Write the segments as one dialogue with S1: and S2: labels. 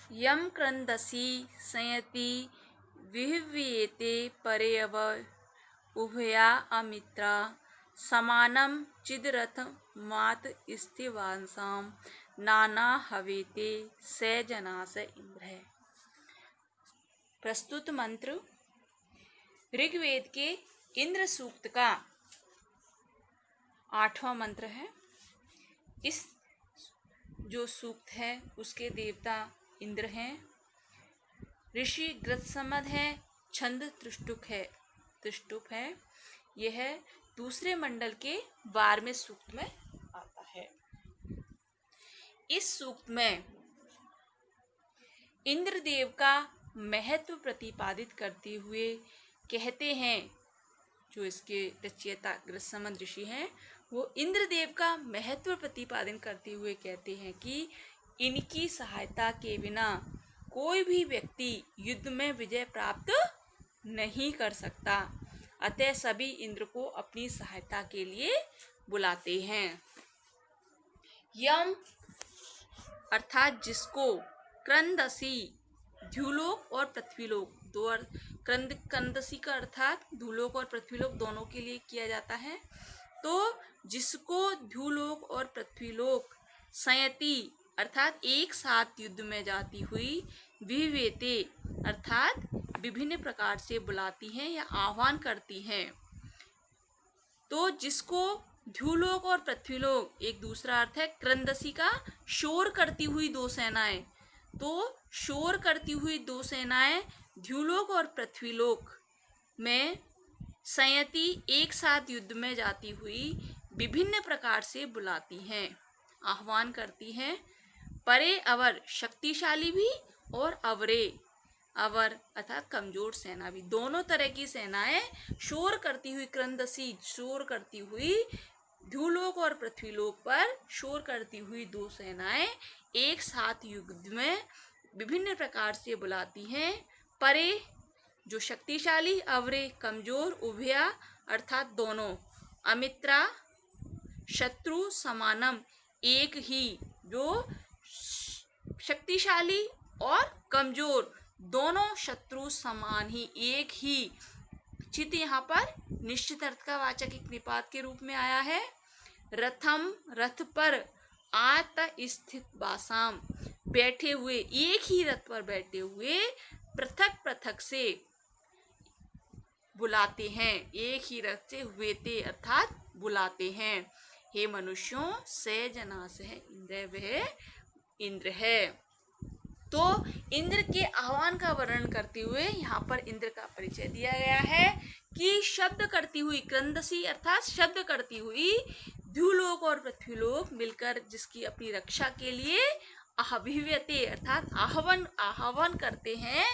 S1: यम क्रंदसि संयति विह्वयेते परेयव उभया अमित्रा समानं चिदरथमात स्थिवांसां नाना हवेते स जनास इंद्र। प्रस्तुत मंत्र ऋग्वेद के इंद्र सूक्त का 8वां मंत्र है। इस जो सूक्त है उसके देवता इंद्र हैं, ऋषि गृत्समद है, छंद त्रिष्टुप है। यह दूसरे मंडल के 12वें सूक्त में आता है। इस सूक्त में इंद्रदेव का महत्व प्रतिपादित करते हुए कहते हैं, जो इसके रचयिता गृत्समद ऋषि हैं, वो इंद्रदेव का महत्व प्रतिपादन करते हुए कहते हैं कि इनकी सहायता के बिना कोई भी व्यक्ति युद्ध में विजय प्राप्त नहीं कर सकता। अतः सभी इंद्र को अपनी सहायता के लिए बुलाते हैं। यम अर्थात जिसको, क्रंदसी ध्युलोक और पृथ्वीलोक, दो अर्थ, क्रंदसी का अर्थात ध्युलोक और पृथ्वीलोक दोनों के लिए किया जाता है। तो जिसको ध्युलोक और पृथ्वीलोक संयति अर्थात एक साथ युद्ध में जाती हुई, विह्वयेते अर्थात विभिन्न प्रकार से बुलाती हैं या आह्वान करती हैं। तो जिसको ध्युलोक और पृथ्वीलोक, एक दूसरा अर्थ है क्रंदसी का शोर करती हुई दो सेनाएं। तो शोर करती हुई दो सेनाएं ध्युलोक और पृथ्वीलोक में संयति एक साथ युद्ध में जाती हुई विभिन्न प्रकार से बुलाती हैं, आह्वान करती हैं। परे अवर शक्तिशाली भी और अवरे, अवर अर्थात कमजोर सेना भी, दोनों तरह की सेनाएं शोर करती हुई, क्रंदसी शोर करती हुई, ध्युलोक और पृथ्वीलोक पर शोर करती हुई दो सेनाएं एक साथ युद्ध में विभिन्न प्रकार से बुलाती हैं। परे जो शक्तिशाली, अवरे कमजोर, उभया अर्थात दोनों, अमित्रा शत्रु, समानम एक ही, जो शक्तिशाली और कमजोर दोनों शत्रु समान ही, एक ही। चित यहाँ पर निश्चित अर्थ का वाचक एक निपात के रूप में आया है। रथम रथ पर, आत स्थित बासाम बैठे हुए, एक ही रथ पर बैठे हुए पृथक पृथक से बुलाते हैं, एक ही रथ से हुएते अर्थात बुलाते हैं। हे मनुष्यों, से जनास है इंद्र, वह इंद्र है। तो इंद्र के आह्वान का वर्णन करते हुए यहाँ पर इंद्र का परिचय दिया गया है कि शब्द करती हुई, क्रंदसी अर्थात शब्द करती हुई ध्युलोक और पृथ्वीलोक मिलकर जिसकी अपनी रक्षा के लिए अभिव्यते अर्थात आह्वान करते हैं,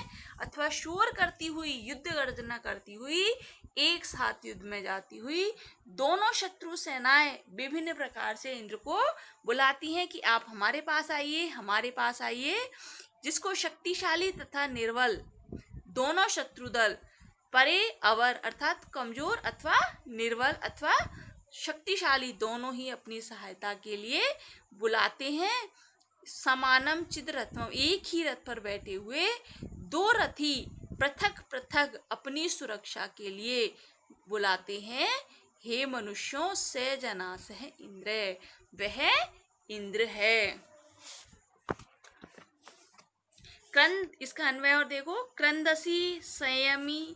S1: अथवा शोर करती हुई, युद्ध गर्जना करती हुई, एक साथ युद्ध में जाती हुई दोनों शत्रु सेनाएं विभिन्न प्रकार से इंद्र को बुलाती हैं कि आप हमारे पास आइए, हमारे पास आइए। जिसको शक्तिशाली तथा निर्बल दोनों शत्रु दल, परे अवर अर्थात कमजोर अथवा निर्बल अथवा शक्तिशाली दोनों ही अपनी सहायता के लिए बुलाते हैं। समानम चिद रथम, एक ही रथ पर बैठे हुए दो रथी पृथक पृथक अपनी सुरक्षा के लिए बुलाते हैं। हे मनुष्यों, से जनास है इंद्र, वह इंद्र है। क्रंद, इसका अन्वय और देखो, क्रंदसी संयमी,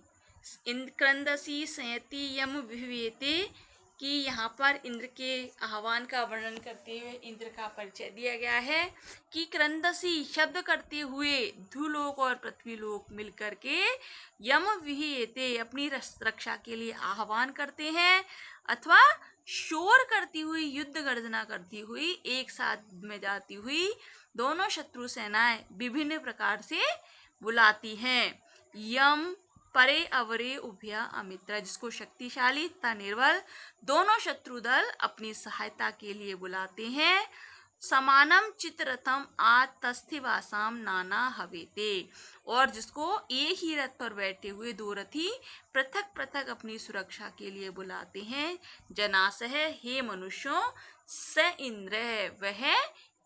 S1: क्रंदसी संयति यम विह्वयेते, कि यहाँ पर इंद्र के आह्वान का वर्णन करते हुए इंद्र का परिचय दिया गया है कि क्रंदसी शब्द करते हुए ध्युलोक और पृथ्वीलोक मिलकर के यम विह्वयेते अपनी रक्षा के लिए आह्वान करते हैं, अथवा शोर करती हुई, युद्ध गर्जना करती हुई, एक साथ में जाती हुई दोनों शत्रु सेनाएं विभिन्न प्रकार से बुलाती हैं। यम परे अवरे उभया अमित्रा, जिसको शक्तिशाली तथा निर्बल दोनों शत्रु दल अपनी सहायता के लिए बुलाते हैं। समानम चित्रथम आतस्थिवासाम नाना हवेते, और जिसको एक ही रथ पर बैठे हुए दो रथी पृथक पृथक अपनी सुरक्षा के लिए बुलाते हैं। जनास है, हे मनुष्यों, स इंद्र, वह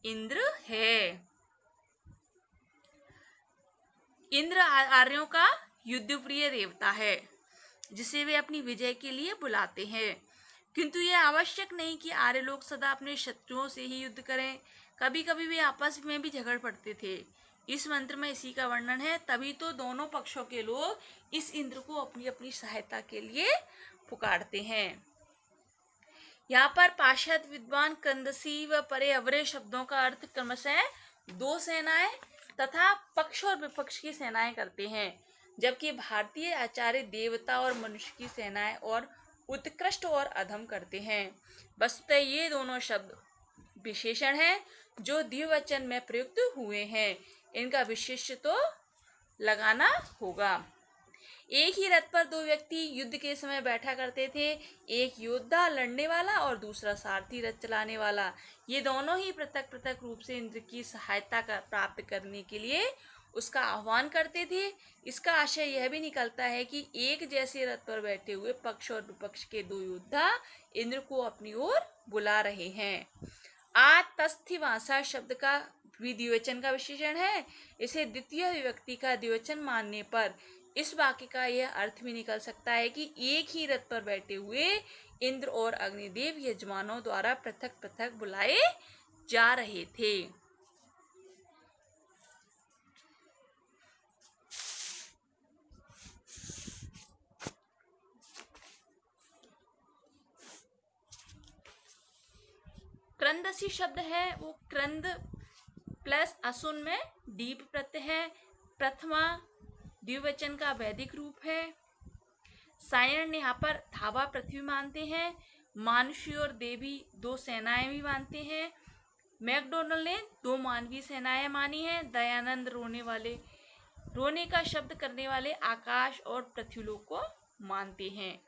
S1: इंद्र है। इंद्र आर्यों का युद्धप्रिय देवता है जिसे वे अपनी विजय के लिए बुलाते हैं, किंतु यह आवश्यक नहीं कि आर्य लोग सदा अपने शत्रुओं से ही युद्ध करें। कभी कभी वे आपस में भी झगड़ पड़ते थे। इस मंत्र में इसी का वर्णन है। तभी तो दोनों पक्षों के लोग इस इंद्र को अपनी अपनी सहायता के लिए पुकारते हैं। यहाँ पर पाश्चात्य विद्वान क्रंदसी व परे अवरे शब्दों का अर्थ क्रमशः दो सेनाएं तथा पक्ष और विपक्ष की सेनाएं करते हैं, जबकि भारतीय आचार्य देवता और मनुष्य की सेनाएं और उत्कृष्ट और अधम करते हैं। वस्तुतः ये दोनों शब्द विशेषण हैं जो द्विवचन में प्रयुक्त हुए हैं। इनका विशेष्य तो लगाना होगा। एक ही रथ पर दो व्यक्ति युद्ध के समय बैठा करते थे, एक योद्धा लड़ने वाला और दूसरा सारथी रथ चलाने वाला। ये दोनों ही पृथक पृथक रूप से इंद्र की सहायता प्राप्त करने के लिए उसका आह्वान करते थे। इसका आशय यह भी निकलता है कि एक जैसे रथ पर बैठे हुए पक्ष और विपक्ष के दो योद्धा इंद्र को अपनी ओर बुला रहे हैं। आतस्थिवासा शब्द का भी द्विवचन का विशेषण है। इसे द्वितीय विभक्ति का द्विवचन मानने पर इस वाक्य का यह अर्थ भी निकल सकता है कि एक ही रथ पर बैठे हुए इंद्र और अग्निदेव यजमानों द्वारा पृथक पृथक बुलाए जा रहे थे। क्रंदसी शब्द है वो क्रंद प्लस असुन में दीप प्रत्यय है। प्रथमा द्विवचन का वैदिक रूप है। सायण ने यहाँ पर धावा पृथ्वी मानते हैं। मानुषी और देवी दो सेनाएं भी मानते हैं। मैकडोनल्ड ने दो मानवीय सेनाएं मानी हैं। दयानंद रोने का शब्द करने वाले आकाश और पृथ्वीलोक को मानते हैं।